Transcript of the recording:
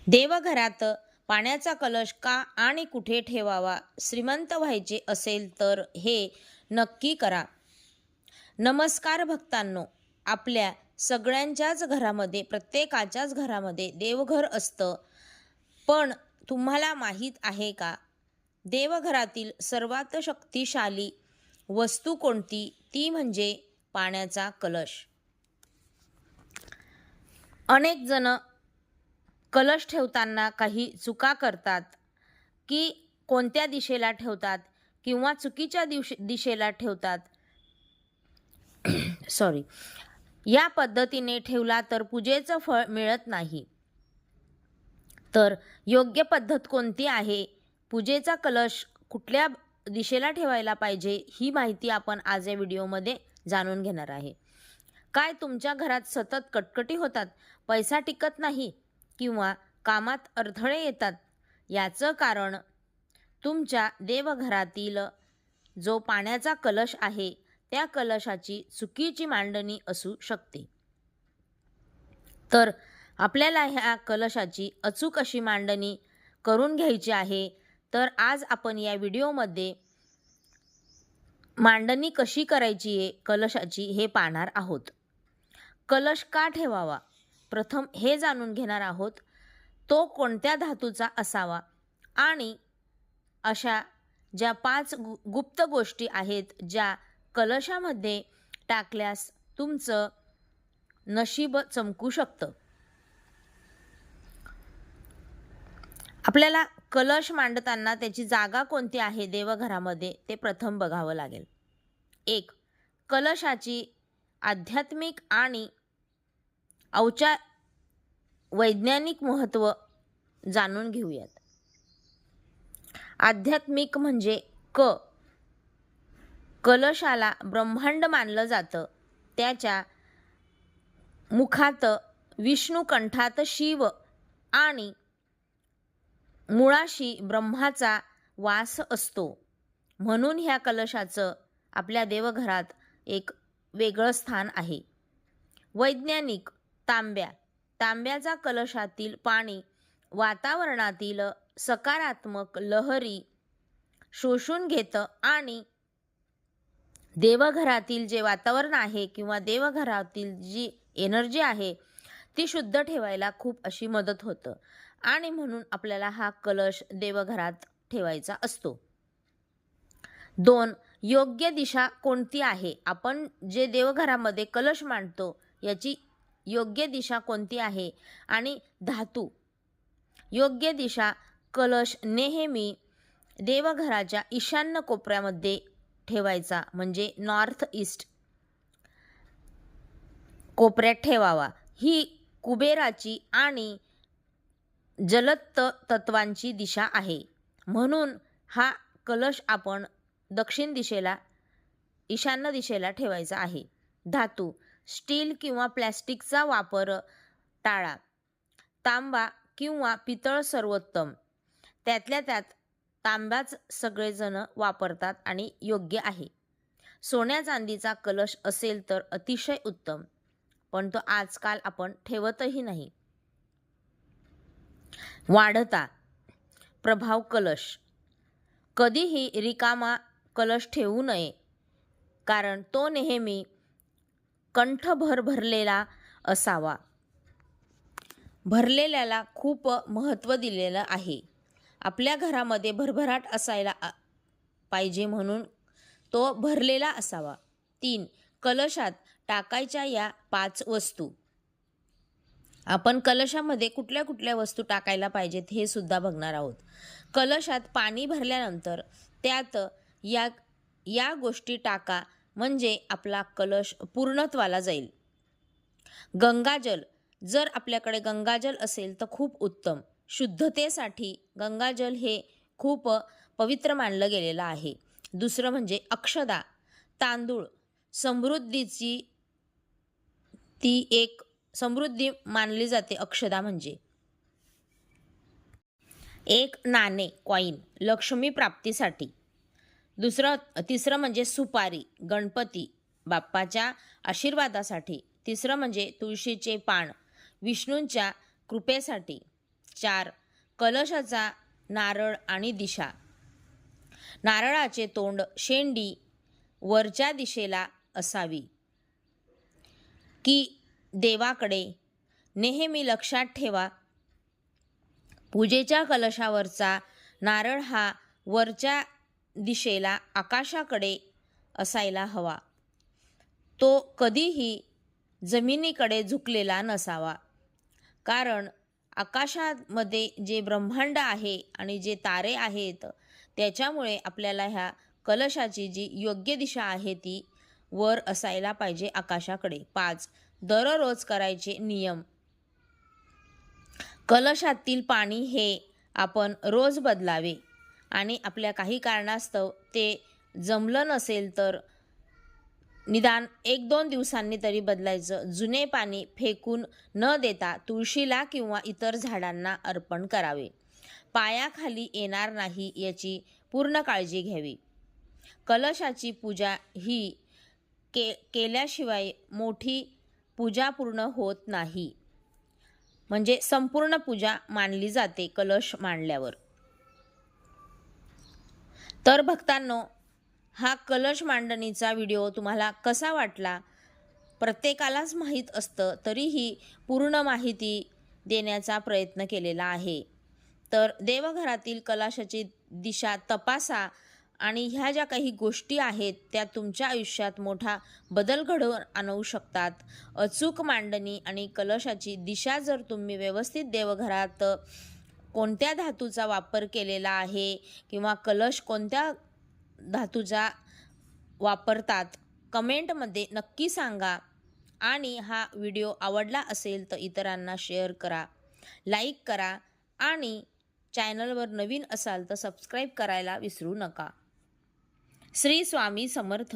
देवघरात पाण्याचा कलश का आणि कुठे ठेवावा? श्रीमंत व्हायचे असेल तर हे नक्की करा. नमस्कार भक्तांनो, आपल्या सगळ्यांच्याच घरामध्ये, प्रत्येकाच्याच घरामध्ये देवघर असतं. पण तुम्हाला माहीत आहे का, देवघरातील सर्वात शक्तिशाली वस्तू कोणती? ती म्हणजे पाण्याचा कलश. अनेक जण कलश ठेवताना काही चुका करतात, की कोणत्या दिशेला ठेवतात किंवा चुकीच्या दिशेला ठेवतात. सॉरी, या पद्धतीने ठेवला तर पूजेचं फळ मिळत नाही. तर योग्य पद्धत कोणती आहे? पूजेचा कलश कुठल्या दिशेला ठेवायला पाहिजे, ही माहिती आपण आज या व्हिडिओमध्ये जाणून घेणार आहे. काय तुमच्या घरात सतत कटकटी होतात, पैसा टिकत नाही किंवा कामात अडथळे येतात? याचं कारण तुमच्या देवघरातील जो पाण्याचा कलश आहे, त्या कलशाची चुकीची मांडणी असू शकते. तर आपल्याला ह्या कलशाची अचूक अशी मांडणी करून घ्यायची आहे. तर आज आपण या व्हिडिओमध्ये मांडणी कशी करायची आहे कलशाची हे पाहणार आहोत. कलश का ठेवावा, प्रथम हे जाणून घेणार आहोत. तो कोणत्या धातूचा असावा आणि अशा ज्या 5 गुप्त गोष्टी आहेत, ज्या कलशामध्ये टाकल्यास तुमचं नशीब चमकू शकतं. आपल्याला कलश मांडताना त्याची जागा कोणती आहे देवघरामध्ये ते प्रथम बघावं लागेल. 1. कलशाची आध्यात्मिक आणि वैज्ञानिक महत्त्व जाणून घेऊयात. आध्यात्मिक म्हणजे कलशाला ब्रह्मांड मानलं जातं. त्याच्या मुखात विष्णू, कंठात शिव आणि मुळाशी ब्रह्माचा वास असतो. म्हणून ह्या कलशाचं आपल्या देवघरात एक वेगळं स्थान आहे. वैज्ञानिक, तांब्याचा कलशातील पाणी वातावरणातील सकारात्मक लहरी शोषून घेतं आणि देवघरातील जे वातावरण आहे किंवा देवघरातील जी एनर्जी आहे ती शुद्ध ठेवायला खूप अशी मदत होतं आणि म्हणून आपल्याला हा कलश देवघरात ठेवायचा असतो. 2. योग्य दिशा कोणती आहे? आपण जे देवघरामध्ये कलश मांडतो याची योग्य दिशा कोणती आहे? आणि धातू. योग्य दिशा, कलश नेहमी देवघराच्या ईशान्य कोपऱ्यामध्ये ठेवायचा, म्हणजे नॉर्थ ईस्ट कोपऱ्यात ठेवावा. ही कुबेराची आणि जलद तत्वांची दिशा आहे. म्हणून हा कलश आपण दक्षिण दिशेला, ईशान्य दिशेला ठेवायचा आहे. धातू, स्टील किंवा प्लॅस्टिकचा वापर टाळा. तांबा किंवा पितळ सर्वोत्तम. त्यातल्या त्यात तांब्याच सगळेजण वापरतात आणि योग्य आहे. सोन्या चांदीचा कलश असेल तर अतिशय उत्तम, पण तो आजकाल आपण ठेवतही नाही. वाढता प्रभाव कलश. कधीही रिकामा कलश ठेवू नये, कारण तो नेहमी कंठभर भरलेला असावा. भरलेल्याला खूप महत्त्व दिलेलं आहे. आपल्या घरामध्ये भरभराट असायला पाहिजे, म्हणून तो भरलेला असावा. 3. कलशात टाकायच्या या 5 वस्तू. आपण कलशामध्ये कुठल्या कुठल्या वस्तू टाकायला पाहिजेत हे सुद्धा बघणार आहोत. कलशात पाणी भरल्यानंतर त्यात या गोष्टी टाका, म्हणजे आपला कलश पूर्णत्वाला जाईल. गंगाजल, जर आपल्याकडे गंगाजल असेल तर खूप उत्तम. शुद्धतेसाठी गंगाजल हे खूप पवित्र मानलं गेलेलं आहे. दुसरं म्हणजे अक्षदा, तांदूळ. समृद्धीची ती एक समृद्धी मानली जाते अक्षदा म्हणजे. एक नाणे, कॉईन, लक्ष्मी प्राप्तीसाठी. तिसरं म्हणजे सुपारी, गणपती बाप्पाच्या आशीर्वादासाठी. तिसरं म्हणजे तुळशीचे पान, विष्णूंच्या कृपेसाठी. 4. कलशाचा नारळ आणि दिशा. नारळाचे तोंड शेंडी वरच्या दिशेला असावी की देवाकडे. नेहमी लक्षात ठेवा, पूजेच्या कलशावरचा नारळ हा वरच्या दिशेला आकाशाकडे असायला हवा. तो कधीही जमिनीकडे झुकलेला नसावा, कारण आकाशामध्ये जे ब्रह्मांड आहे आणि जे तारे आहेत त्याच्यामुळे आपल्याला ह्या कलशाची जी योग्य दिशा आहे ती वर असायला पाहिजे आकाशाकडे. 5. दररोज करायचे नियम. कलशातील पाणी हे आपण रोज बदलावे आणि आपल्या काही कारणास्तव ते जमलं नसेल तर निदान 1-2 दिवसांनी तरी बदलायचं. जुने पाणी फेकून न देता तुळशीला किंवा इतर झाडांना अर्पण करावे. पायाखाली येणार नाही याची पूर्ण काळजी घ्यावी. कलशाची पूजा ही केल्याशिवाय मोठी पूजा पूर्ण होत नाही, म्हणजे संपूर्ण पूजा मानली जाते कलश मांडल्यावर. तर भक्तांनो, हा कलश मांडणीचा व्हिडिओ तुम्हाला कसा वाटला? प्रत्येकालाच माहीत असतं, तरीही पूर्ण माहिती देण्याचा प्रयत्न केलेला आहे. तर देवघरातील कलशाची दिशा तपासा आणि ह्या ज्या काही गोष्टी आहेत त्या तुमच्या आयुष्यात मोठा बदल घडवून आणू शकतात. अचूक मांडणी आणि कलशाची दिशा जर तुम्ही व्यवस्थित देवघरात कोणत्या धातूचा वापर केलेला आहे किंवा कलश कोणत्या धातूचा वापरतात, कमेंटमध्ये नक्की सांगा. आणि हा व्हिडिओ आवडला असेल तर इतरांना शेअर करा, लाईक करा आणि चॅनलवर नवीन असाल तर सबस्क्राईब करायला विसरू नका. श्री स्वामी समर्थ.